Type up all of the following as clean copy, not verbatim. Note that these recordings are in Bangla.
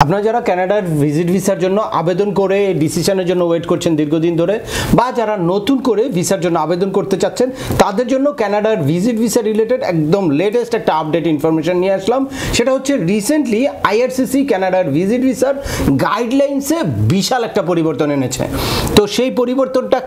আপনারা যারা কানাডার ভিজিট ভিসার জন্য আবেদন করে ডিসিশনের জন্য ওয়েট করছেন দীর্ঘদিন ধরে, বা যারা নতুন করে ভিসার জন্য আবেদন করতে চাচ্ছেন, তাদের জন্য কানাডার ভিজিট ভিসা রিলেটেড একদম লেটেস্ট একটা আপডেট ইনফরমেশন নিয়ে আসলাম। সেটা হচ্ছে রিসেন্টলি আইআরসিসি কানাডার ভিজিট ভিসার গাইডলাইন্সে বিশাল একটা পরিবর্তন এনেছে। তো সেই পরিবর্তনটা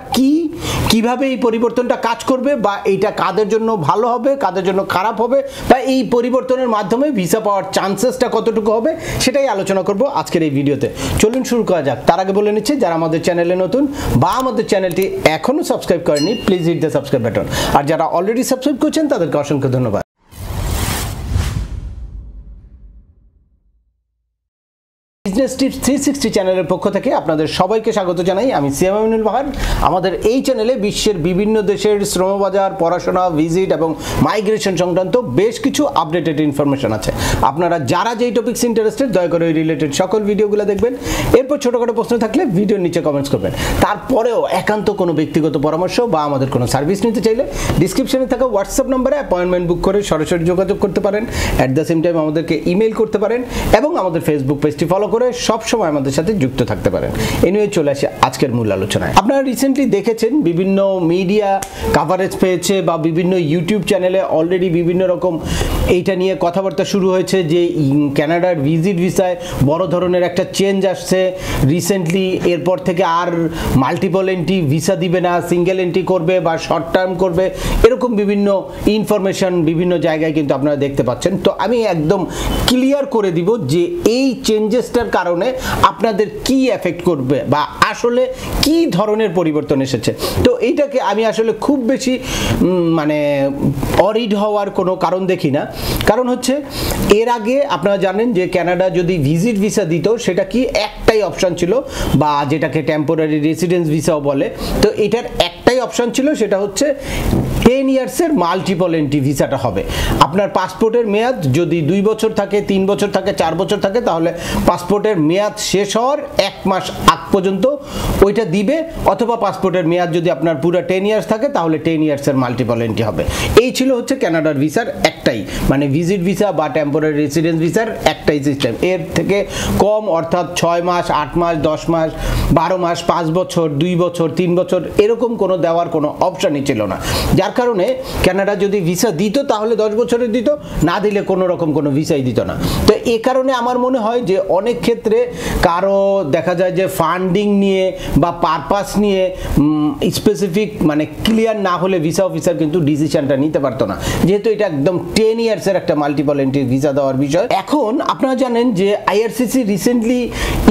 কিভাবে এই পরিবর্তনটা কাজ করবে, বা এইটা কাদের জন্য ভালো হবে, কাদের জন্য খারাপ হবে, বা এই পরিবর্তনের মাধ্যমে ভিসা পাওয়ার চান্সেসটা কতটুকু হবে, সেটাই আলোচনা করব আজকের এই ভিডিওতে। চলুন শুরু করা যাক। তার আগে বলে নিচ্ছি, যারা আমাদের চ্যানেলে নতুন বা আমাদের চ্যানেলটি এখনো সাবস্ক্রাইব করেনি, please hit the subscribe button. আর যারা অলরেডি সাবস্ক্রাইব করছেন তাদেরকে অসংখ্য ধন্যবাদ। বিজনেস টিপস 360 চ্যানেলের পক্ষ থেকে আপনাদের সবাইকে স্বাগত জানাই। আমি সিএম আমিনুল বাহার। আমাদের এই চ্যানেলে বিশ্বের বিভিন্ন দেশের শ্রমবাজার, পড়াশোনা, ভিজিট এবং মাইগ্রেশন সংক্রান্ত বেশ কিছু আপডেটেড ইনফরমেশন আছে। আপনারা যারা যেই টপিকস ইন্টারেস্টেড, দয়া করে ওই রিলেটেড সকল ভিডিওগুলো দেখবেন। এরপর ছোটোখাটো প্রশ্ন থাকলে ভিডিওর নিচে কমেন্টস করবেন। তারপরেও একান্ত কোনো ব্যক্তিগত পরামর্শ বা আমাদের কোনো সার্ভিস নিতে চাইলে ডিসক্রিপশনে থাকা হোয়াটসঅ্যাপ নম্বরে অ্যাপয়েন্টমেন্ট বুক করে সরাসরি যোগাযোগ করতে পারেন। অ্যাট দ্য সেম টাইম আমাদেরকে ইমেল করতে পারেন এবং আমাদের ফেসবুক পেজটি ফলো করে সব সময় আমাদের সাথে যুক্ত থাকতে পারেন। এই নিয়ে চলে আসে আজকের মূল আলোচনায়। আপনারা রিসেন্টলি দেখেছেন বিভিন্ন মিডিয়া কাভারেজ পেয়েছে বা বিভিন্ন ইউটিউব চ্যানেলে অলরেডি বিভিন্ন রকম এইটা নিয়ে কথাবার্তা শুরু হয়েছে যে কানাডার ভিজিট ভিসায় বড় ধরনের একটা চেঞ্জ আসছে রিসেন্টলি। এরপর থেকে আর মাল্টিপল এন্ট্রি ভিসা দিবে না, সিঙ্গেল এন্ট্রি করবে বা শর্ট টার্ম করবে, এরকম বিভিন্ন ইনফরমেশন বিভিন্ন জায়গায় কিন্তু আপনারা দেখতে পাচ্ছেন। তো আমি একদম ক্লিয়ার করে দিব যে এই চেঞ্জেসটার কারণে আপনাদের কি এফেক্ট করবে বা আসলে কি ধরনের পরিবর্তন এসেছে। তো এইটাকে আমি আসলে খুব বেশি অরিড হওয়ার কোনো কারণ দেখি না। কারণ হচ্ছে এর আগে আপনারা জানেন যে কানাডা যদি ভিজিট ভিসা দিত, সেটা কি একটাই অপশন ছিল, বা যেটাকে টেম্পোরারি রেসিডেন্স ভিসাও বলে। তো এটার একটাই অপশন ছিল, সেটা হচ্ছে 10 ইয়ার্সের মাল্টিপল এন্ট্রি ভিসাটা হবে। আপনার পাসপোর্টের মেয়াদ যদি 2 বছর থাকে, 3 বছর থাকে, 4 বছর থাকে, তাহলে পাসপোর্টের মেয়াদ শেষ হওয়ার 1 মাস আগ পর্যন্ত ওইটা দিবে। অথবা পাসপোর্টের মেয়াদ যদি আপনার পুরো 10 ইয়ার্স থাকে, তাহলে 10 ইয়ার্সের মাল্টিপল এন্ট্রি হবে। এই ছিল হচ্ছে কানাডার ভিসার একটাই, মানে ভিজিট ভিসা বা টেম্পোরারি রেসিডেন্স ভিসার একটাই সিস্টেম। এর থেকে কম অর্থাৎ 6 মাস, 8 মাস, 10 মাস, 12 মাস, 5 বছর, 2 বছর, 3 বছর এরকম কোনো দেওয়ার কোনো অপশানই ছিল না। যার কারণে কানাডা যদি ভিসা দিত তাহলে 10 বছরের দিত, না দিলে কোনো রকম কোনো ভিসাই দিত না। তো এ কারণে আমার মনে হয় যে অনেক ক্ষেত্রে কারো দেখা যায় যে ফান্ডিং নিয়ে বা পারপাস নিয়ে স্পেসিফিক ক্লিয়ার না হলে ভিসা অফিসার কিন্তু ডিসিশনটা নিতে পারতো না, যেহেতু এটা একদম 10 ইয়ার্সের একটা মাল্টিপল এন্ট্রি ভিসা দেওয়ার বিষয়। এখন আপনারা জানেন যে আইআরসিসি রিসেন্টলি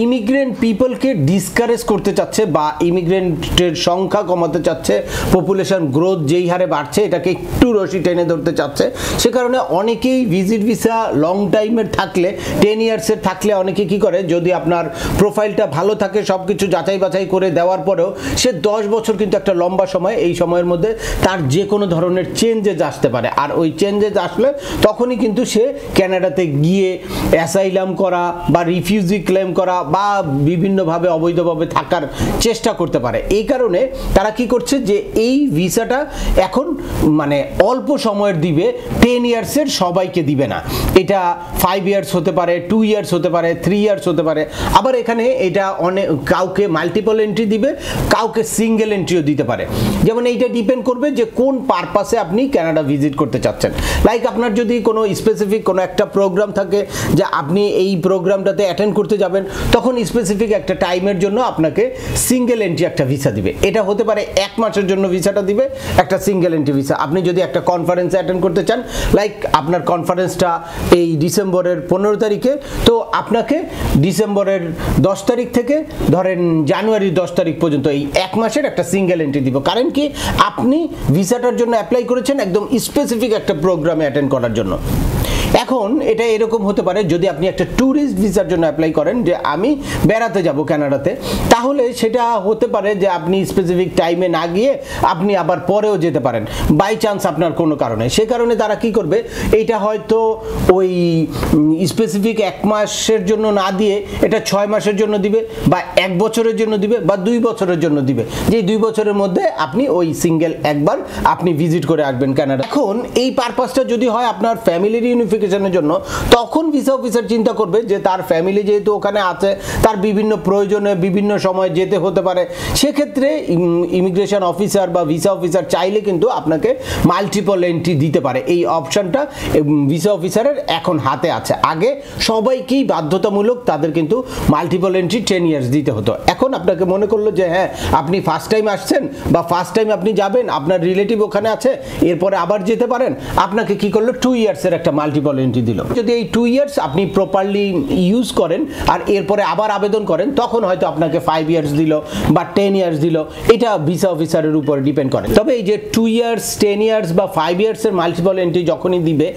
ইমিগ্রেন্ট পিপলকে ডিসকারেজ করতে চাচ্ছে বা ইমিগ্রেন্টের সংখ্যা কমাতে চাচ্ছে। পপুলেশন গ্রোথ যেই হারে বাড়ছে, এটাকে একটু রশি টেনে ধরতে চাচ্ছে। সে কারণে অনেকেই ভিজিট ভিসা লং টাইমের থাকলে, 10 ইয়ার্সের থাকলে অনেকে কি করে, যদি আপনার প্রোফাইলটা ভালো থাকে, সব কিছু যাচাই বাছাই করে দেওয়ার পরেও সে 10 বছর কিন্তু একটা লম্বা সময়, এই সময়ের মধ্যে তার যে কোনো ধরনের চেঞ্জেস আসতে পারে। আর ওই চেঞ্জেস আসলে তখনই কিন্তু সে কানাডাতে গিয়ে অ্যাসাইলাম করা বা রিফিউজি ক্লেম করা বা বিভিন্নভাবে অবৈধভাবে থাকার চেষ্টা করতে পারে। এই কারণে তারা কি করছে যে এই ভিসাটা এখন অল্প সময়ের দিবে, 10 ইয়ার্সের সবাইকে দিবে না। এটা 5 ইয়ার্স হতে পারে, 2 ইয়ার্স হতে পারে, 3 ইয়ার্স হতে পারে। আবার এখানে এটা কাউকে মাল্টিপল এন্ট্রি দিবে, কাউকে সিঙ্গেল এন্ট্রিও দিতে পারে। যেমন এইটা ডিপেন্ড করবে যে কোন পারপাসে আপনি কানাডা ভিজিট করতে চাচ্ছেন। লাইক আপনার যদি কোনো স্পেসিফিক কোনো একটা প্রোগ্রাম থাকে যে আপনি এই প্রোগ্রামটাতে অ্যাটেন্ড করতে যাবেন, তখন স্পেসিফিক একটা টাইমের জন্য আপনাকে সিঙ্গেল এন্ট্রি একটা ভিসা দিবে। এটা হতে পারে 1 মাসের জন্য ভিসাটা দিবে, একটা সিঙ্গেল এন্ট্রি ভিসা। আপনি যদি একটা কনফারেন্সে অ্যাটেন্ড করতে চান, লাইক আপনার কনফারেন্সটা এই ডিসেম্বরের 15 তারিখে, তো আপনাকে ডিসেম্বরের 10 তারিখ থেকে ধরেন জানুয়ারির 10 তারিখ পর্যন্ত এই 1 মাসের একটা সিঙ্গেল এন্ট্রি দিব। কারণ কি, আপনি ভিসাটার জন্য অ্যাপ্লাই করেছেন একদম স্পেসিফিক একটা প্রোগ্রামে অ্যাটেন্ড করার জন্য। এখন এটা এরকম হতে পারে, যদি আপনি একটা ট্যুরিস্ট ভিসার জন্য অ্যাপ্লাই করেন যে আমি বেড়াতে যাব কানাডাতে, তাহলে সেটা হতে পারে যে আপনি স্পেসিফিক টাইমে না গিয়ে আপনি আবার পরেও যেতে পারেন বাই চান্স আপনার কোনো কারণে। সে কারণে তারা কি করবে, এইটা হয়তো ওই স্পেসিফিক 1 মাসের জন্য না দিয়ে এটা 6 মাসের জন্য দিবে, বা 1 বছরের জন্য দিবে, বা 2 বছরের জন্য দিবে, যে 2 বছরের মধ্যে আপনি ওই সিঙ্গেল একবার আপনি ভিজিট করে আসবেন কানাডা। এখন এই পারপাসটা যদি হয় আপনার ফ্যামিলির ইউনিফিকেশন অ্যাপ্লিকেশনের জন্য, তখন ভিসা অফিসার চিন্তা করবে যে তার ফ্যামিলি যেহেতু ওখানে আছে, তার বিভিন্ন প্রয়োজনে বিভিন্ন সময় যেতে হতে পারে, সেক্ষেত্রে ইমিগ্রেশন অফিসার বা ভিসা অফিসার চাইলে কিন্তু আপনাকে মাল্টিপল এন্ট্রি দিতে পারে। এই অপশনটা ভিসা অফিসারের এখন হাতে আছে। আগে সবাইকেই বাধ্যতামূলক তাদের কিন্তু মাল্টিপল এন্ট্রি 10 ইয়ার্স দিতে হতো। এখন আপনাকে মনে করলো যে হ্যাঁ আপনি ফার্স্ট টাইম আসছেন বা ফার্স্ট টাইম আপনি যাবেন, আপনার রিলেটিভ ওখানে আছে, এরপরে আবার যেতে পারেন, আপনাকে কি করলো 2 ইয়ার্সের একটা মাল্টিপল এন্ট্রি দিল। যদি এই 2 ইয়ার্স আপনি প্রপারলি ইউজ করেন আর এরপরে আবার আবেদন করেন, তখন হয়তো আপনাকে 5 ইয়ার্স দিল বা 10 ইয়ার্স দিল, এটা ভিসা অফিসারের উপর ডিপেন্ড করে। তবে এই যে 2 ইয়ার্স 10 ইয়ার্স বা 5 ইয়ার্সের মাল্টিপল এন্ট্রি যখনই দিবে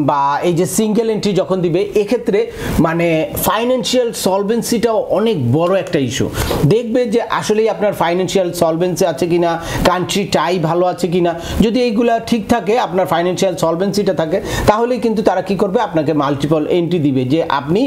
বা এই যে সিঙ্গেল এন্ট্রি যখন দিবে, এক্ষেত্রে মানে ফাইন্যান্সিয়াল সলভেন্সিটাও অনেক বড় একটা ইস্যু। দেখবে যে আসলেই আপনার ফাইন্যান্সিয়াল সলভেন্সি আছে কিনা, কান্ট্রি টাই ভালো আছে কিনা। যদি এইগুলা ঠিক থাকে, আপনার ফাইন্যান্সিয়াল সলভেন্সিটা থাকে, তাহলেই কিন্তু তারা কি করবে, আপনাকে মাল্টিপল এন্ট্রি দিবে, যে আপনি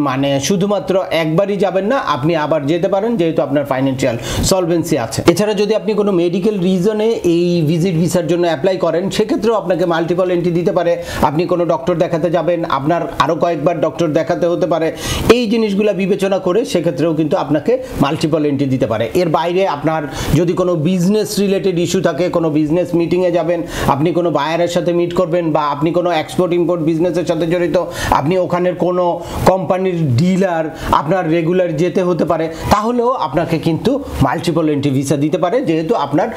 মানে শুধুমাত্র একবারই যাবেন না, আপনি আবার যেতে পারেন যেহেতু আপনার ফাইন্যান্সিয়াল সলভেন্সি আছে। এছাড়া যদি আপনি কোনো মেডিকেল রিজনে এই ভিজিট ভিসার জন্য অ্যাপ্লাই করেন, সেক্ষেত্রেও আপনাকে মাল্টিপল এন্ট্রি দিতে পারে। আপনি কোনো ডক্টর দেখাতে যাবেন, আপনার আরও কয়েকবার ডক্টর দেখাতে হতে পারে, এই জিনিসগুলো বিবেচনা করে সেক্ষেত্রেও কিন্তু আপনাকে মাল্টিপল এন্ট্রি দিতে পারে। এর বাইরে আপনার যদি কোনো বিজনেস রিলেটেড ইস্যু থাকে, কোনো বিজনেস মিটিংয়ে যাবেন, আপনি কোনো বায়ারের সাথে মিট করবেন, বা আপনি কোনো এক্সপোর্ট ইম্পোর্ট বিজনেসের সাথে জড়িত, আপনি ওখানের কোনো কোম্পানির ডিলার, আপনার রেগুলার যেতে হতে পারে, তাহলেও আপনাকে কিন্তু মাল্টিপল এন্ট্রি ভিসা দিতে পারে, যেহেতু আপনার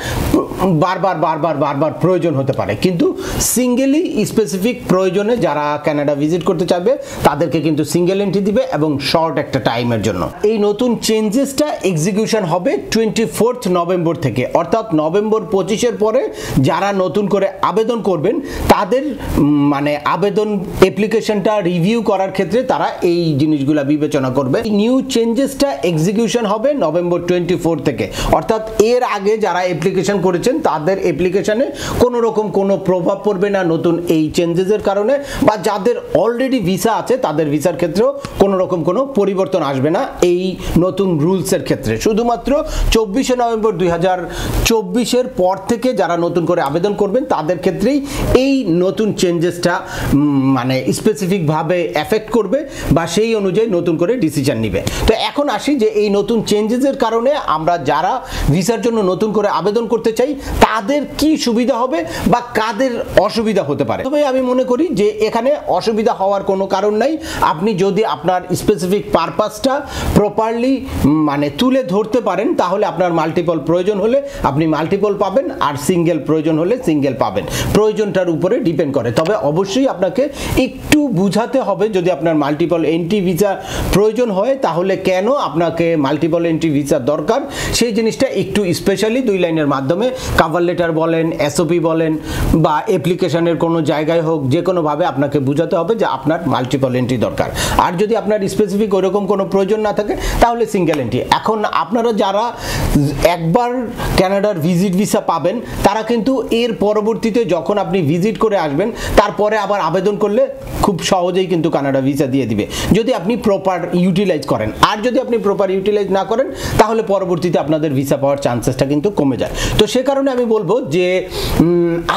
বারবার প্রয়োজন হতে পারে। কিন্তু সিঙ্গেলি স্পেসিফিক প্রয়োজনে যারা কানাডা ভিজিট করতে চাইবে, তাদেরকে কিন্তু সিঙ্গেল এন্ট্রি দিবে এবং শর্ট একটা টাইমের জন্য। এই নতুন চেঞ্জেসটা এক্সিকিউশন হবে 24 নভেম্বর থেকে, অর্থাৎ নভেম্বর 25-এর পরে যারা নতুন করে আবেদন করবেন, তাদের মানে আবেদন অ্যাপ্লিকেশনটা রিভিউ করার ক্ষেত্রে তারা এই জিনিসগুলা বিবেচনা করবে। নিউ চেঞ্জেসটা এক্সিকিউশন হবে নভেম্বর 24 থেকে, অর্থাৎ এর আগে যারা অ্যাপ্লিকেশন করেছেন তাদের অ্যাপ্লিকেশনে কোনো রকম কোনো প্রভাব পড়বে না নতুন এই চেঞ্জেসের কারণে, বা যাদের অলরেডি ভিসা আছে তাদের ভিসার ক্ষেত্রেও কোনো রকম কোনো পরিবর্তন আসবে না এই নতুন রুলসের ক্ষেত্রে। শুধুমাত্র 24 নভেম্বর 2024-এর পর থেকে যারা নতুন করে আবেদন করবেন তাদের ক্ষেত্রেই এই নতুন চেঞ্জেসটা মানে স্পেসিফিকভাবে এফেক্ট করবে, বা সেই অনুযায়ী নতুন করে ডিসিশন নেবে। তো এখন আসি যে এই নতুন চেঞ্জেসের কারণে আমরা যারা ভিসার জন্য নতুন করে আবেদন করতে চাই, তাদের কি সুবিধা হবে বা কাদের অসুবিধা হতে পারে। তবে আমি মনে করি যে এখানে অসুবিধা হওয়ার কোনো কারণ নাই। আপনি যদি আপনার স্পেসিফিক পারপাসটা প্রপারলি মানে তুলে ধরতে পারেন, তাহলে আপনার মাল্টিপল প্রয়োজন হলে আপনি মাল্টিপল পাবেন, আর সিঙ্গেল প্রয়োজন হলে সিঙ্গেল পাবেন। প্রয়োজনটার উপরে ডিপেন্ড করে। তবে অবশ্যই আপনাকে একটু বুঝাতে হবে, যদি আপনার মাল্টিপল এন্ট্রি ভিসা প্রয়োজন হয় তাহলে কেন আপনাকে মাল্টিপল এন্ট্রি ভিসা দরকার, সেই জিনিসটা একটু স্পেশালি 2 লাইনের মাধ্যমে কভার লেটার বলেন, এসওপি বলেন, বা অ্যাপ্লিকেশনের কোনো জায়গায় হোক, যে কোনোভাবে আপনাকে বুঝাতে হবে যে আপনার মাল্টিপল এন্ট্রি দরকার। আর যদি আপনার স্পেসিফিক ওইরকম কোনো প্রয়োজন না থাকে, তাহলে সিঙ্গেল এন্ট্রি। এখন আপনারা যারা একবার কানাডার ভিজিট ভিসা পাবেন, তারা কিন্তু এর পরবর্তীতে যখন আপনি ভিজিট করে আসবেন, তারপরে আবার আবেদন করলে খুব সহজেই কিন্তু কানাডা ভিসা দিয়ে দিবে, যদি আপনি প্রপার ইউটিলাইজ করেন। আর যদি আপনি প্রপার ইউটিলাইজ না করেন, তাহলে পরবর্তীতে আপনাদের ভিসা পাওয়ার চান্সেসটা কিন্তু কমে যায়। তো সে কারণে আমি বলবো যে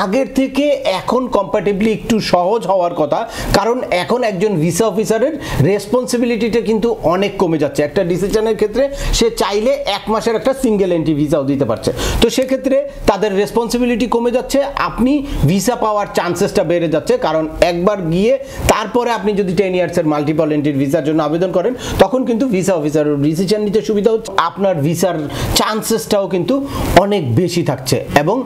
আগের থেকে এখন কম্প্যারেটিভলি একটু সহজ হওয়ার কথা, কারণ এখন একজন ভিসা অফিসারের রেসপন্সিবিলিটিটা কিন্তু অনেক কমে যাচ্ছে। একটা ডিসিশনের ক্ষেত্রে সে চাইলে 1 মাসের একটা সিঙ্গেল এন্ট্রি ভিসাও দিতে পারছে। তো সেক্ষেত্রে তাদের রেসপন্সিবিলিটি কমে যাচ্ছে, আপনি ভিসা পাওয়ার চান্সেসটা বেড়ে যাচ্ছে। কারণ একবার গিয়ে তারপরে আপনি যদি 10 ইয়ার্সের মাল্টিপল এন্ট্রির ভিসার জন্য আবেদন করেন, তখন কিন্তু ভিসা অফিসারের ডিসিশন নিতে সুবিধা হচ্ছে, আপনার ভিসার চান্সেসটাও কিন্তু অনেক বেশি থাকছে, এবং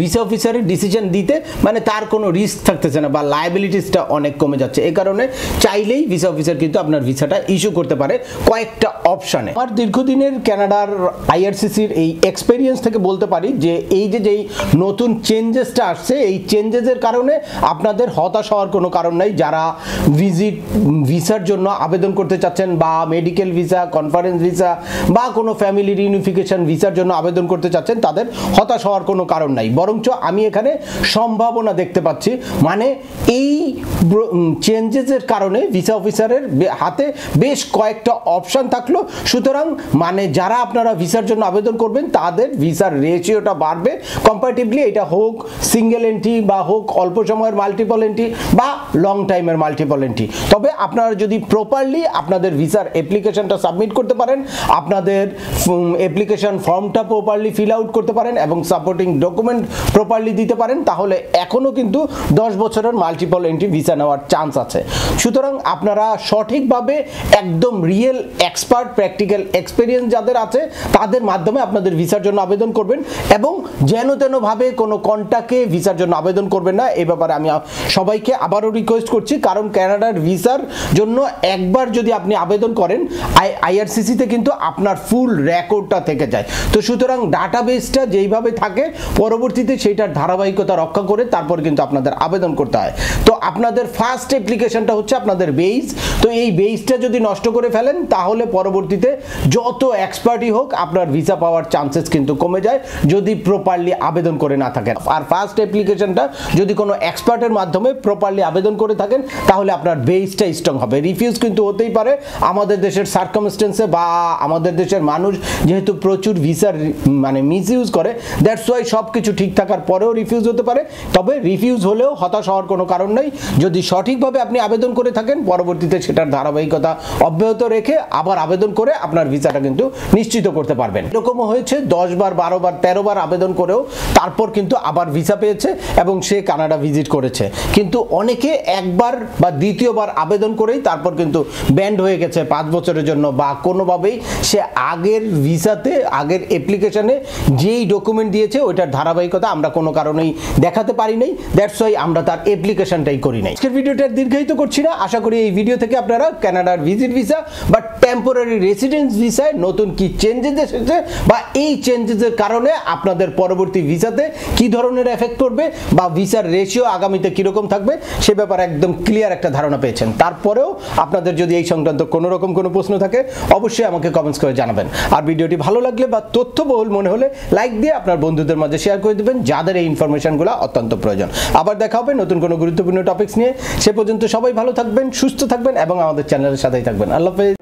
ভিসা অফিসারের ডিসিশন দিতে মানে তার কোনো রিস্ক থাকতেছে না, বা লায়াবিলিটিসটা অনেক কমে যাচ্ছে। এই কারণে চাইলেই ভিসা অফিসার কিন্তু আপনার ভিসাটা ইস্যু করতে পারে কয়েকটা অপশানে। আমার দীর্ঘদিনের কানাডার আইআরসিসির এই এক্সপেরিয়েন্স থেকে বলতে পারি যে এই যে যেই নতুন চেঞ্জেসটা আসছে, এই চেঞ্জেসের কারণে আপনাদের হতাশ হওয়ার কোনো কারণ নাই। যারা ভিজিট ভিসার জন্য আবেদন করতে চাচ্ছেন, বা মেডিকেল ভিসা, কনফারেন্স ভিসা, বা কোনো ফ্যামিলি রিউনিফিকেশন ভিসার জন্য আবেদন করতে চাচ্ছেন, তাদের হতাশ হওয়ার কোনো কারণ নাই। বরঞ্চ আমি এখানে সম্ভাবনা দেখতে পাচ্ছি। মানে এই চেঞ্জেসের কারণে ভিসা অফিসারের হাতে বেশ কয়েকটা অপশান থাকলো। সুতরাং মানে যারা আপনারা ভিসার জন্য আবেদন করবেন, তাদের ভিসার রেশিওটা বাড়বে কম্পারেটিভলি। এটা হোক সিঙ্গেল এন্ট্রি বা হোক অল্প সময়ের মাল্টিপল এন্ট্রি, এন্ট্রি বা লং টাইমের মাল্টিপল এন্ট্রি। তবে আপনারা যদি প্রপারলি আপনাদের ভিসার অ্যাপ্লিকেশনটা সাবমিট করতে পারেন, আপনাদের অ্যাপ্লিকেশন ফর্মটা প্রপারলি ফিল আউট করতে পারেন এবং সাপোর্টিং ডকুমেন্ট প্রপারলি দিতে পারেন, তাহলে এখনও কিন্তু 10 বছরের মাল্টিপল এন্ট্রি ভিসা নেওয়ার চান্স আছে। সুতরাং আপনারা সঠিকভাবে একদম রিয়েল এক্সপার্ট প্র্যাকটিক্যাল এক্সপিরিয়েন্স যাদের আছে তাদের মাধ্যমে আপনাদের ভিসার জন্য আবেদন করবেন এবং যেন তেনভাবে কোনো কন্টাক্টে ভিসার জন্য আবেদন করবেন না। এ ব্যাপারে আমি সবাইকে আবারও রিকোয়েস্ট করছি, কারণ কানাডার ভিসার জন্য একবার যদি আপনি আবেদন করেন আইআরসিসিতে কিন্তু আপনার ফুল রেকর্ডটা থেকে যায়। তো সুতরাং ডাটাবেসটা যেইভাবে থাকে পরবর্তীতে সেইটার ধারাবাহিকতা রক্ষা করে তারপর কিন্তু আপনাদের আবেদন করতে হয়। তো আপনাদের ফার্স্ট অ্যাপ্লিকেশনটা হচ্ছে আপনাদের বেস। তো এই বেসটা যদি নষ্ট করে ফেলেন তাহলে পরবর্তীতে যত এক্সপার্টই হোক আপনার ভিসা পাওয়ার চান্সেস কিন্তু কমে যায় যদি প্রপারলি আবেদন করে না থাকেন। আর ফার্স্ট অ্যাপ্লিকেশনটা যদি কোনো এক্সপার্টের মাধ্যমে প্রপারলি আবেদন করে থাকেন তাহলে আপনার বেসটা স্ট্রং হবে। রিফিউজ কিন্তু হতেই পারে, আমাদের দেশের সার্কামস্টেন্সে বা আমাদের দেশের মানুষ যেহেতু প্রচুর ভিসার মানে মিসইউজ করে, দ্যাটস ওয়াই সব কিছু ঠিক থাকার পরেও রিফিউজ হতে পারে। তবে রিফিউজ হলেও হতাশ হওয়ার কোনো কারণ নেই, যদি সঠিকভাবে আপনি আবেদন করে থাকেন পরবর্তীতে সেটার ধারাবাহিকতা অব্যাহত রেখে আবার আবেদন করে আপনার ভিসাটা কিন্তু নিশ্চিত করতে পারবেন। এরকমও হয়েছে 10 বার 12 বার 13 বার আবেদন করেও তারপর কিন্তু আবার ভিসা পেয়েছে এবং সে কানাডা ভিজিট করেছে। কিন্তু অনেকে একবার বা দ্বিতীয়বার আবেদন করেই তারপর কিন্তু ব্যান্ড হয়ে গেছে 5 বছরের জন্য, বা কোনোভাবেই সে আগের ভিসাতে আগের অ্যাপ্লিকেশনে যেই ডকুমেন্ট দিয়েছে ওইটার ধারাবাহিকতা আমরা কোনো কারণেই দেখাতে পারি নাই, দ্যাটস ওয়াই আমরা তার অ্যাপ্লিকেশনটাই করি নাই। আজকের ভিডিওটা দীর্ঘায়িত করছি না, আশা করি এই ভিডিও থেকে আপনারা কানাডার ভিজিট ভিসা বা টেম্পোরারি রেসিডেন্স ভিসায় নতুন কি চেঞ্জেস এসেছে বা এই চেঞ্জেসের কারণে আপনাদের পরবর্তী ভিসাতে কি ধরনের এফেক্ট করবে বা ভিসার রেশিও আগামীতে কিরকম থাকবে সে ব্যাপারে একদম ক্লিয়ার একটা ধারণা পেয়েছেন। তারপরেও আপনাদের যদি এই সংক্রান্ত কোনো রকম কোনো প্রশ্ন থাকে অবশ্যই আমাকে কমেন্টস করে জানাবেন। আর ভিডিওটি ভালো লাগলে বা তথ্যবহুল মনে হলে লাইক দিয়ে আপনার বন্ধুদের মাঝে শেয়ার করে দেবেন যাদের এই ইনফরমেশনগুলো অত্যন্ত প্রয়োজন। আবার দেখা হবে নতুন কোনো গুরুত্বপূর্ণ টপিকস নিয়ে। সে পর্যন্ত সবাই ভালো থাকবেন, সুস্থ থাকবেন এবং আমাদের চ্যানেলের সাথেই থাকবেন। আল্লাহ হাফেজ।